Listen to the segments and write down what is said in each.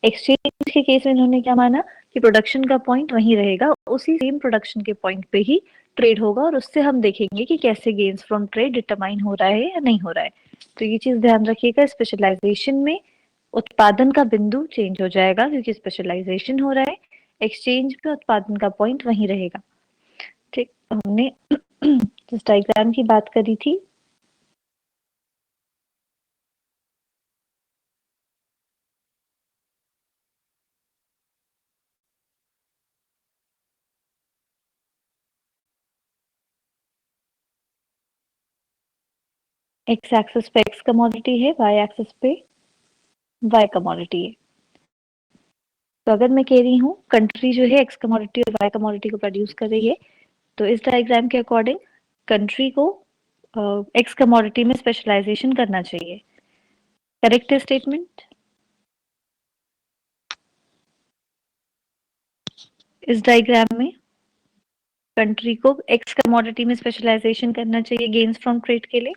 Exchange के case में इन्होंने क्या माना कि प्रोडक्शन का पॉइंट वहीं रहेगा, उसी सेम प्रोडक्शन के पॉइंट पे ही ट्रेड होगा और उससे हम देखेंगे कि कैसे गेन्स फ्रॉम ट्रेड डिटरमाइन हो रहा है या नहीं हो रहा है। तो ये चीज ध्यान रखिएगा, स्पेशलाइजेशन में उत्पादन का बिंदु चेंज हो जाएगा क्योंकि स्पेशलाइजेशन हो रहा है, एक्सचेंज में उत्पादन का पॉइंट वहीं रहेगा। ठीक, हमने जिस डायग्राम की बात करी थी एक्स एक्सिस पे एक्स कमोडिटी है, वाई एक्सिस पे वाई कमोडिटी है। तो अगर मैं कह रही हूँ कंट्री जो है एक्स कमोडिटी और वाई कमोडिटी को प्रोड्यूस कर रही है, तो इस डायग्राम के अकॉर्डिंग कंट्री को एक्स कमोडिटी में स्पेशलाइजेशन करना चाहिए। करेक्ट है स्टेटमेंट? इस डायग्राम में कंट्री को एक्स कमोडिटी में स्पेशलाइजेशन करना चाहिए गेन्स फ्रॉम ट्रेड के लिए।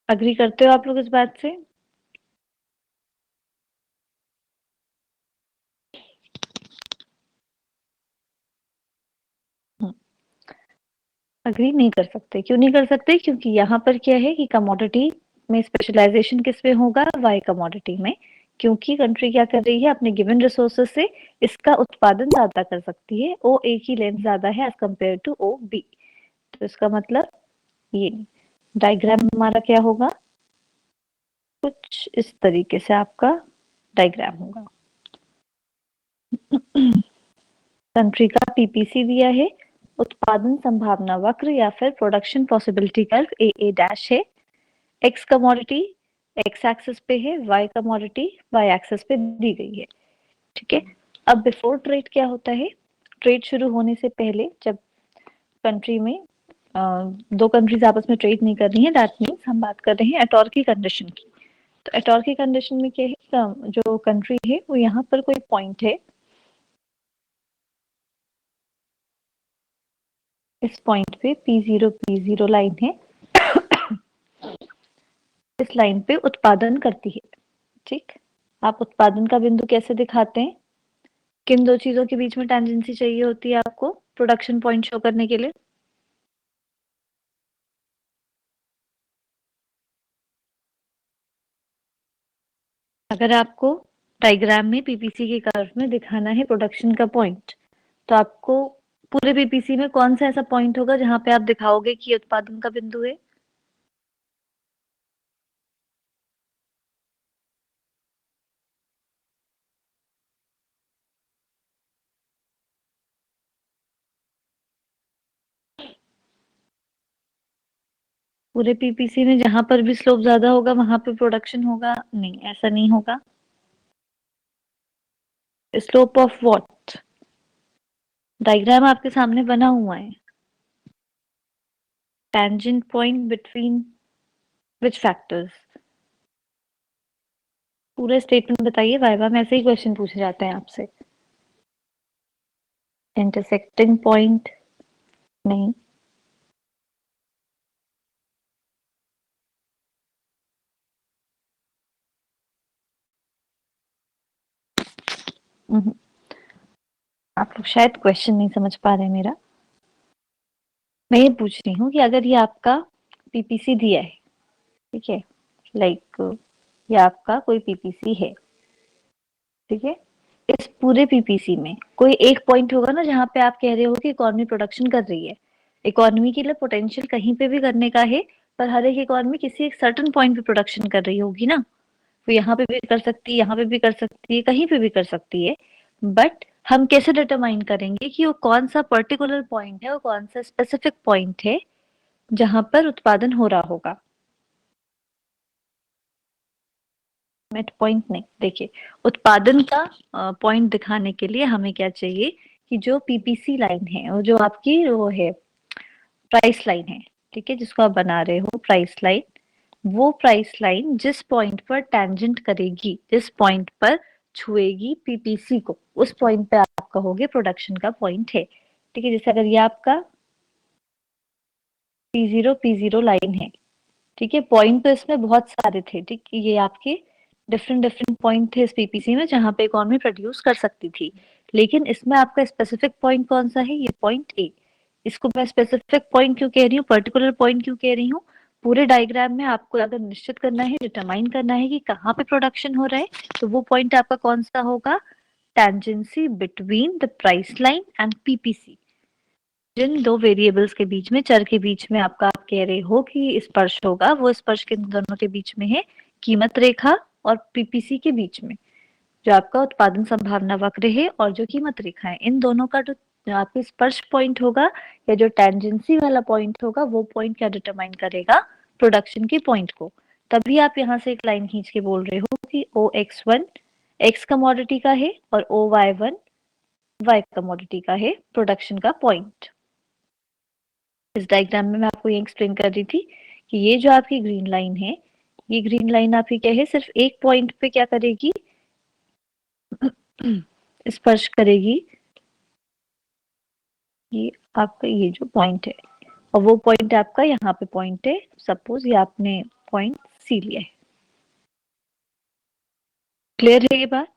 अग्री करते हो आप लोग इस बात से? अग्री नहीं कर सकते। क्यों नहीं कर सकते? क्योंकि यहाँ पर क्या है कि कमोडिटी में स्पेशलाइजेशन किस में होगा? वाई कमोडिटी में। क्योंकि कंट्री क्या कर रही है, अपने गिवन रिसोर्सेज से इसका उत्पादन ज्यादा कर सकती है। ओ ए की लेंथ ज्यादा है as compare to O B. तो इसका मतलब ये डायग्राम हमारा क्या होगा, कुछ इस तरीके से आपका डायग्राम होगा। कंट्री का पीपीसी दिया है, उत्पादन संभावना वक्र या फिर प्रोडक्शन पॉसिबिलिटी कर्व ए ए डैश है। एक्स कमोडिटी एक्स एक्सिस पे है, वाई कमोडिटी वाई एक्सिस पे दी गई है। ठीक है, अब बिफोर ट्रेड क्या होता है? ट्रेड शुरू होने से पहले जब कंट्री में दो कंट्रीज आपस में ट्रेड नहीं कर रही है, दैट मीन्स हम बात कर रहे हैं एटॉर्की कंडीशन की। तो एटॉर्की कंडीशन में क्या है, जो कंट्री है वो यहाँ पर कोई पॉइंट है, इस पॉइंट पे P0 लाइन है, इस लाइन पे उत्पादन करती है। ठीक, आप उत्पादन का बिंदु कैसे दिखाते हैं? किन दो चीजों के बीच में टेंजेंसी चाहिए होती है आपको प्रोडक्शन पॉइंट शो करने के लिए? अगर आपको डायग्राम में पीपीसी के कर्व में दिखाना है प्रोडक्शन का पॉइंट, तो आपको पूरे पीपीसी में कौन सा ऐसा पॉइंट होगा जहां पे आप दिखाओगे कि उत्पादन का बिंदु है? पूरे पीपीसी में जहां पर भी स्लोप ज्यादा होगा वहां पे प्रोडक्शन होगा? नहीं, ऐसा नहीं होगा। Slope of what? डायग्राम आपके सामने बना हुआ है। Tangent point between which factors? पूरा स्टेटमेंट बताइए, वाइवा में ऐसे ही क्वेश्चन पूछे जाते हैं आपसे। Intersecting point? नहीं। आप लोग शायद क्वेश्चन नहीं समझ पा रहे मेरा। मैं ये पूछ रही हूँ कि अगर ये आपका पीपीसी दिया है, ठीक है, लाइक ये आपका कोई पीपीसी है, ठीक है, इस पूरे पीपीसी में कोई एक पॉइंट होगा ना जहाँ पे आप कह रहे हो कि इकोनॉमी प्रोडक्शन कर रही है। इकोनॉमी के लिए पोटेंशियल कहीं पे भी करने का है, पर हर एक इकोनॉमी किसी एक सर्टेन पॉइंट पे प्रोडक्शन कर रही होगी ना। वो यहाँ पे भी कर सकती है, यहाँ पे भी कर सकती है, कहीं पे भी कर सकती है। बट हम कैसे डिटरमाइन करेंगे कि वो कौन सा पर्टिकुलर पॉइंट है, वो कौन सा स्पेसिफिक पॉइंट है जहां पर उत्पादन हो रहा होगा? मिड पॉइंट नहीं, देखिए, उत्पादन का पॉइंट दिखाने के लिए हमें क्या चाहिए कि जो पीपीसी लाइन है, वो जो आपकी वो है प्राइस लाइन है, ठीक है, जिसको आप बना रहे हो प्राइस लाइन, वो प्राइस लाइन जिस पॉइंट पर टेंजेंट करेगी, जिस पॉइंट पर छुएगी पीपीसी को, उस पॉइंट पे आप कहोगे प्रोडक्शन का पॉइंट है। ठीक है, जैसे अगर ये आपका P0 लाइन है, ठीक है, पॉइंट तो इसमें बहुत सारे थे, ठीक, ये आपके डिफरेंट डिफरेंट पॉइंट थे इस पीपीसी में जहां पे इकोनॉमी प्रोड्यूस कर सकती थी, लेकिन इसमें आपका स्पेसिफिक पॉइंट कौन सा है, ये पॉइंट ए। इसको मैं स्पेसिफिक पॉइंट क्यों कह रही हूँ, पर्टिकुलर पॉइंट क्यों कह रही हूँ, पूरे डायग्राम में आपको अगर निश्चित करना है, डिटरमाइन करना है कि कहाँ पे प्रोडक्शन हो रहा है, तो वो पॉइंट आपका कौन सा होगा, tangency between the price line and PPC. जिन दो वेरिएबल्स के बीच में, चर के बीच में आपका आप कह रहे हो कि स्पर्श होगा, वो स्पर्श किन दोनों के बीच में है, कीमत रेखा और पीपीसी के बीच में। जो आपका उत्पादन संभावना वक्र है और जो कीमत रेखा है, इन दोनों का जो आपके स्पर्श पॉइंट होगा या जो टेंजेंसी वाला पॉइंट होगा, वो पॉइंट क्या डिटरमाइन करेगा, प्रोडक्शन के पॉइंट को। तभी आप यहाँ से एक लाइन खींच के बोल रहे हो कि O X one X commodity का है और O Y one Y commodity का है प्रोडक्शन का पॉइंट। इस डायग्राम में मैं आपको ये एक्सप्लेन कर रही थी कि ये जो आपकी ग्रीन लाइन है, ये ग्रीन लाइन आपकी क्या है, सिर्फ एक पॉइंट पे क्या करेगी, स्पर्श करेगी, ये आपका ये जो पॉइंट है, और वो पॉइंट आपका यहाँ पे पॉइंट है, सपोज ये आपने पॉइंट सी लिया है। क्लियर है ये बात,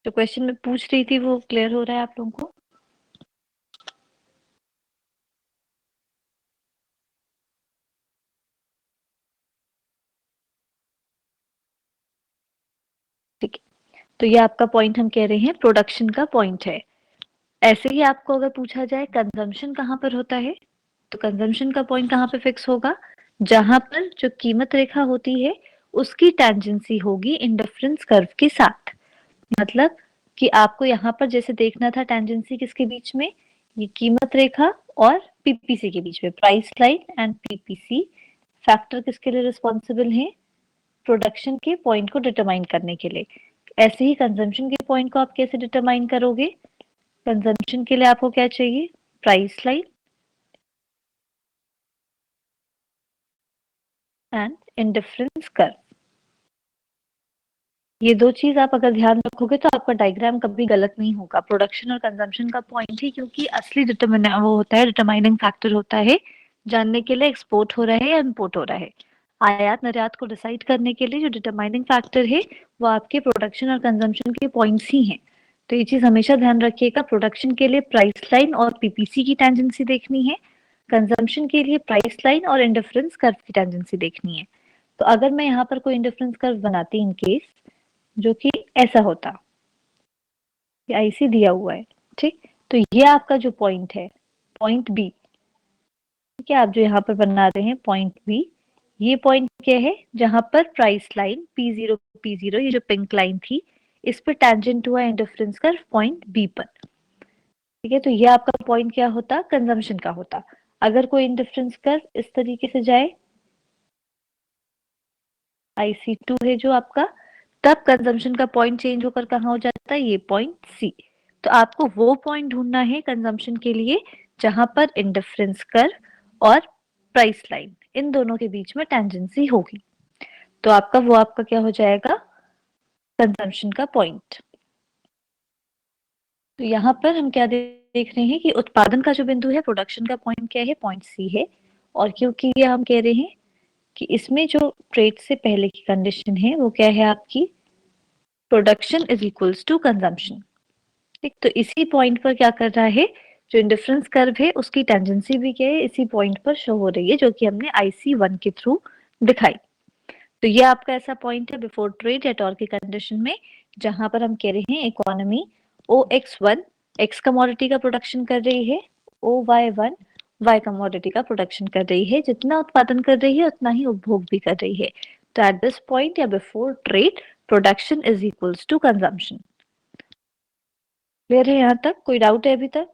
जो क्वेश्चन में पूछ रही थी वो क्लियर हो रहा है आप लोगों को? ठीक है, तो ये आपका पॉइंट हम कह रहे हैं प्रोडक्शन का पॉइंट है। ऐसे ही आपको अगर पूछा जाए कंजम्पशन कहाँ पर होता है, तो कंजम्पशन का पॉइंट कहाँ पे फिक्स होगा, जहां पर जो कीमत रेखा होती है उसकी टेंजेंसी होगी इंडिफरेंस कर्व के साथ। मतलब कि आपको यहाँ पर जैसे देखना था टेंजेंसी किसके बीच में, ये कीमत रेखा और पीपीसी के बीच में, price line and PPC factor किसके लिए रिस्पॉन्सिबल है, प्रोडक्शन के पॉइंट को डिटरमाइन करने के लिए। ऐसे ही कंजम्पशन के पॉइंट को आप कैसे डिटरमाइन करोगे, कंजम्पशन के लिए आपको क्या चाहिए, price line and indifference curve. ये दो चीज आप अगर ध्यान रखोगे तो आपका डायग्राम कभी गलत नहीं होगा। प्रोडक्शन और कंजम्पशन का पॉइंट ही क्योंकि असली वो होता है, डिटरमाइनिंग फैक्टर होता है जानने के लिए एक्सपोर्ट हो रहा है या इम्पोर्ट हो रहा है। आयात निर्यात को डिसाइड करने के लिए जो डिटरमाइनिंग फैक्टर है वो आपके प्रोडक्शन और कंजम्पशन के पॉइंट्स ही हैं। तो ये चीज हमेशा ध्यान रखिएगा, प्रोडक्शन के लिए प्राइस लाइन और पीपीसी की टेंडेंसी देखनी है, कंजम्पशन के लिए प्राइस लाइन और इंडिफरेंस कर्व की टेंडेंसी देखनी है। तो अगर मैं यहाँ पर कोई इंडिफरेंस कर्व बनाती इन केस, जो कि ऐसा होता, ये आईसी दिया हुआ है, ठीक, तो ये आपका जो पॉइंट है, पॉइंट बी, ठीक है, आप जो यहाँ पर बना रहे हैं पॉइंट बी, ये पॉइंट क्या है, जहां पर प्राइस लाइन P0 ये जो पिंक लाइन थी, इस पे टेंजेंट हुआ इंडिफरेंस कर्व पॉइंट बी पर। ठीक है, तो ये आपका पॉइंट क्या होता, कंजम्पशन का होता। अगर कोई इंडिफरेंस कर्व इस तरीके से जाए, IC2 है जो आपका, तब कंजम्पशन का पॉइंट चेंज होकर कहाँ हो जाता है, ये पॉइंट सी। तो आपको वो पॉइंट ढूंढना है कंजम्पशन के लिए जहां पर इंडिफरेंस कर्व और प्राइस लाइन इन दोनों के बीच में टेंजेंसी होगी। तो आपका क्या हो जाएगा, कंजम्पशन का पॉइंट। तो यहाँ पर हम क्या देख रहे हैं कि उत्पादन का जो बिंदु है, प्रोडक्शन का पॉइंट क्या है, पॉइंट सी है। और क्योंकि ये हम कह रहे हैं कि इसमें जो ट्रेड से पहले की कंडीशन है वो क्या है आपकी, production is equals to consumption. ठीक, तो इसी पॉइंट पर क्या कर रहा है, जो इंडिफरेंस कर्व है उसकी टेंजेंसी भी क्या है, इसी पॉइंट पर शो हो रही है, जो कि हमने IC1 के थ्रू दिखाई। तो ये आपका ऐसा पॉइंट है बिफोर ट्रेड या टॉर की कंडीशन में, जहां पर हम कह रहे हैं इकोनॉमी OX1 एक्स कमोडिटी का प्रोडक्शन कर रही है, OY1 वाई कमोडिटी का प्रोडक्शन कर रही है, जितना उत्पादन कर रही है उतना ही उपभोग भी कर रही है। तो एट दिस पॉइंट या before trade production is equals to consumption. Clear है यहाँ तक, कोई डाउट है अभी तक?